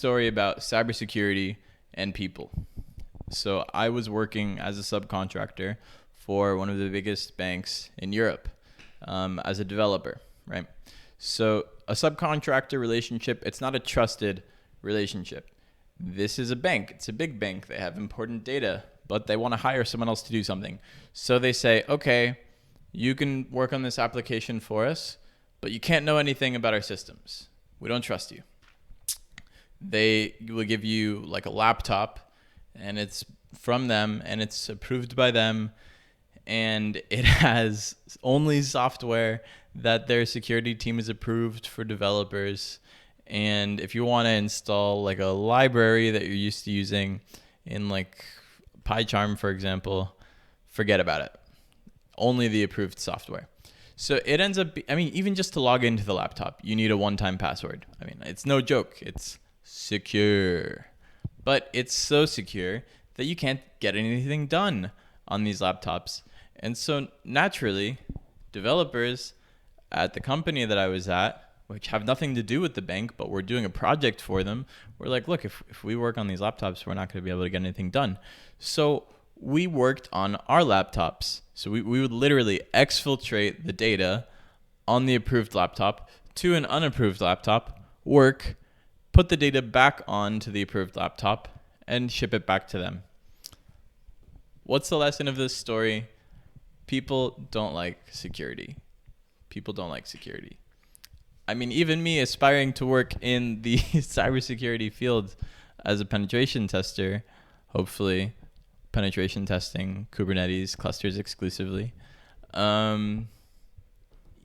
story about cybersecurity and people. So I was working as a subcontractor for one of the biggest banks in Europe as a developer, right? So a subcontractor relationship, it's not a trusted relationship. This is a bank. It's a big bank. They have important data, but they want to hire someone else to do something. So they say, okay, you can work on this application for us, but you can't know anything about our systems. We don't trust you. They will give you like a laptop, and it's from them, and it's approved by them, and it has only software that their security team is approved for developers. And if you want to install like a library that you're used to using in like PyCharm, for example, forget about it. Only the approved software. So it ends up, even just to log into the laptop, you need a one-time password. It's no joke. It's secure. But it's so secure that you can't get anything done on these laptops. And so naturally, developers at the company that I was at, which have nothing to do with the bank, but we're doing a project for them, we're like, look, if we work on these laptops, we're not going to be able to get anything done. So we worked on our laptops. So we would literally exfiltrate the data on the approved laptop to an unapproved laptop, work, put the data back onto the approved laptop, and ship it back to them. What's the lesson of this story? People don't like security. People don't like security. Even me aspiring to work in the cybersecurity field as a penetration tester, hopefully penetration testing Kubernetes clusters exclusively.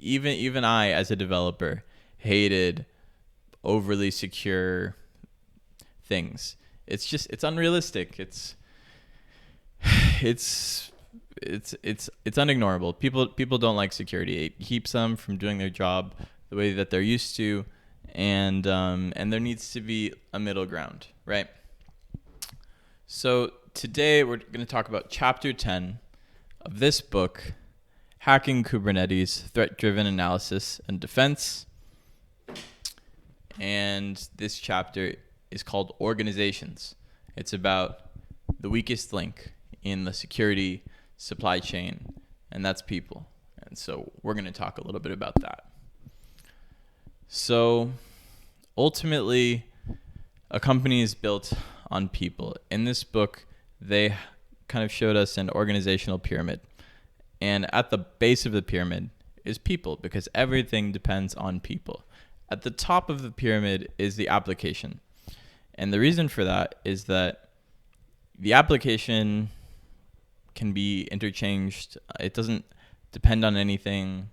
Even I, as a developer, hated overly secure things. It's unrealistic. It's unignorable. People don't like security. It keeps them from doing their job the way that they're used to, and there needs to be a middle ground, right? So today we're going to talk about chapter 10 of this book, Hacking Kubernetes: Threat-Driven Analysis and Defense. And this chapter is called Organizations. It's about the weakest link in the security supply chain, and that's people. And so we're going to talk a little bit about that. So ultimately, a company is built on people. In this book, they kind of showed us an organizational pyramid. And at the base of the pyramid is people, because everything depends on people. At the top of the pyramid is the application. And the reason for that is that the application can be interchanged. It doesn't depend on anything.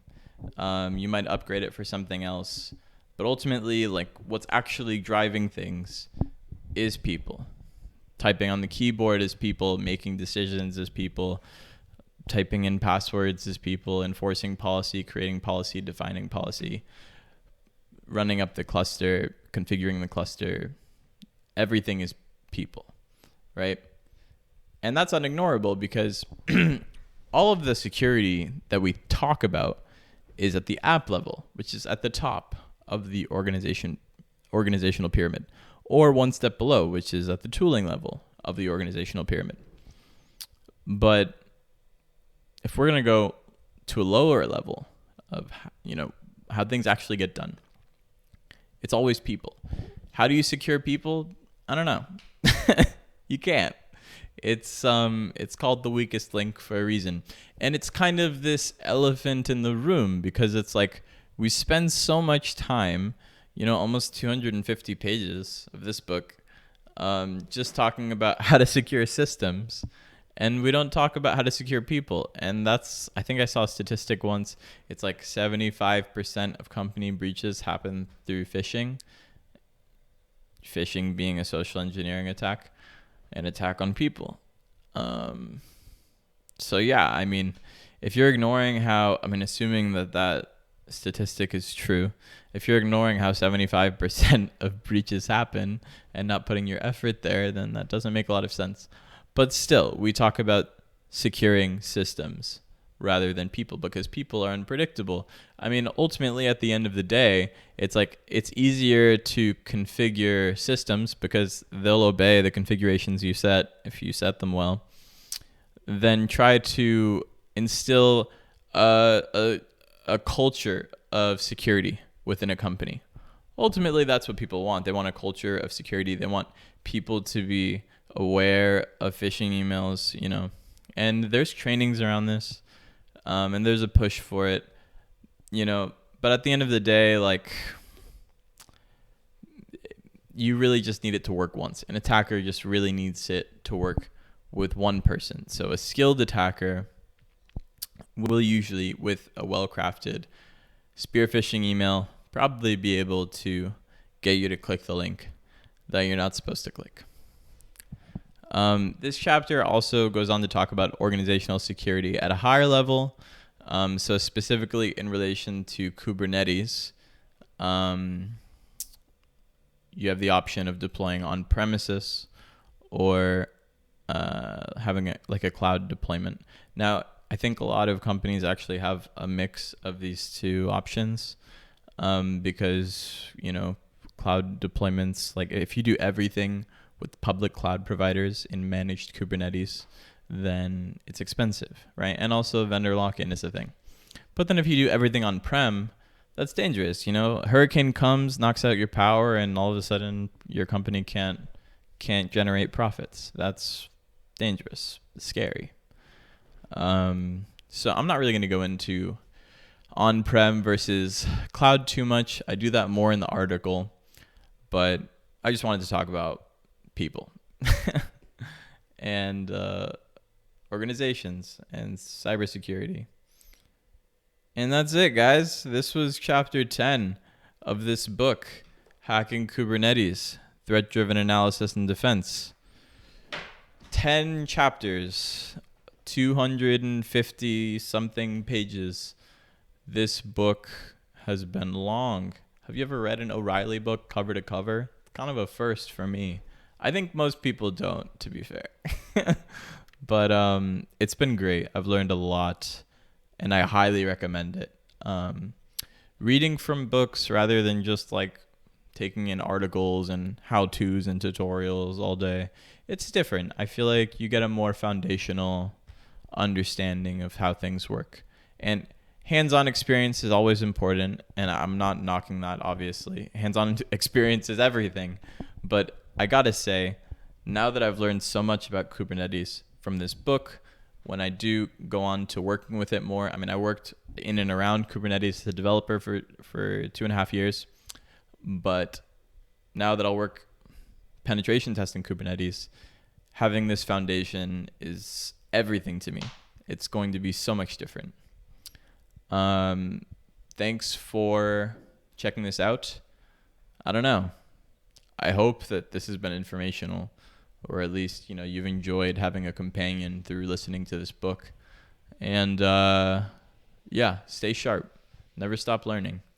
You might upgrade it for something else. But ultimately, like, what's actually driving things is people. Typing on the keyboard is people. Making decisions is people. Typing in passwords is people. Enforcing policy, creating policy, defining policy, running up the cluster, configuring the cluster. Everything is people, right? And that's unignorable because all of the security that we talk about is at the app level, which is at the top of the organizational pyramid, or one step below, which is at the tooling level of the organizational pyramid. But if we're going to go to a lower level of, how things actually get done, it's always people. How do you secure people? I don't know. You can't. It's called the weakest link for a reason. And it's kind of this elephant in the room, because it's like we spend so much time, almost 250 pages of this book, just talking about how to secure systems. And we don't talk about how to secure people. And I think I saw a statistic once. It's like 75% of company breaches happen through phishing. Phishing being a social engineering attack, an attack on people. So yeah, if you're ignoring how, assuming that statistic is true, if you're ignoring how 75% of breaches happen and not putting your effort there, then that doesn't make a lot of sense. But still, we talk about securing systems. rather than people, because people are unpredictable. I mean, ultimately, at the end of the day, it's like it's easier to configure systems because they'll obey the configurations you set if you set them well, than try to instill a culture of security within a company. Ultimately, that's what people want. They want a culture of security. They want people to be aware of phishing emails, and there's trainings around this, and there's a push for it, but at the end of the day, like, you really just need it to work once. An attacker just really needs it to work with one person. So a skilled attacker will usually, with a well-crafted spear phishing email, probably be able to get you to click the link that you're not supposed to click. This chapter also goes on to talk about organizational security at a higher level. So specifically in relation to Kubernetes, you have the option of deploying on premises or having a cloud deployment. Now, I think a lot of companies actually have a mix of these two options, because, cloud deployments, like if you do everything with public cloud providers in managed Kubernetes, then it's expensive, right? And also vendor lock-in is a thing. But then if you do everything on-prem, that's dangerous. A hurricane comes, knocks out your power, and all of a sudden your company can't generate profits. That's dangerous, scary. So I'm not really going to go into on-prem versus cloud too much. I do that more in the article, but I just wanted to talk about people and organizations and cybersecurity. And that's it, guys. This was chapter 10 of this book, Hacking Kubernetes, Threat-Driven Analysis and Defense. 10 chapters, 250 something pages. This book has been long. Have you ever read an O'Reilly book cover to cover? It's kind of a first for me. I think most people don't, to be fair. But it's been great. I've learned a lot, and I highly recommend it. Reading from books rather than just like taking in articles and how-tos and tutorials all day, it's different. I feel like you get a more foundational understanding of how things work. And hands-on experience is always important, and I'm not knocking that, obviously. Hands-on experience is everything. But I gotta say, now that I've learned so much about Kubernetes from this book, when I do go on to working with it more, I mean, I worked in and around Kubernetes as a developer for 2.5 years. But now that I'll work penetration testing Kubernetes, having this foundation is everything to me. It's going to be so much different. Thanks for checking this out. I don't know. I hope that this has been informational, or at least, you've enjoyed having a companion through listening to this book. And stay sharp. Never stop learning.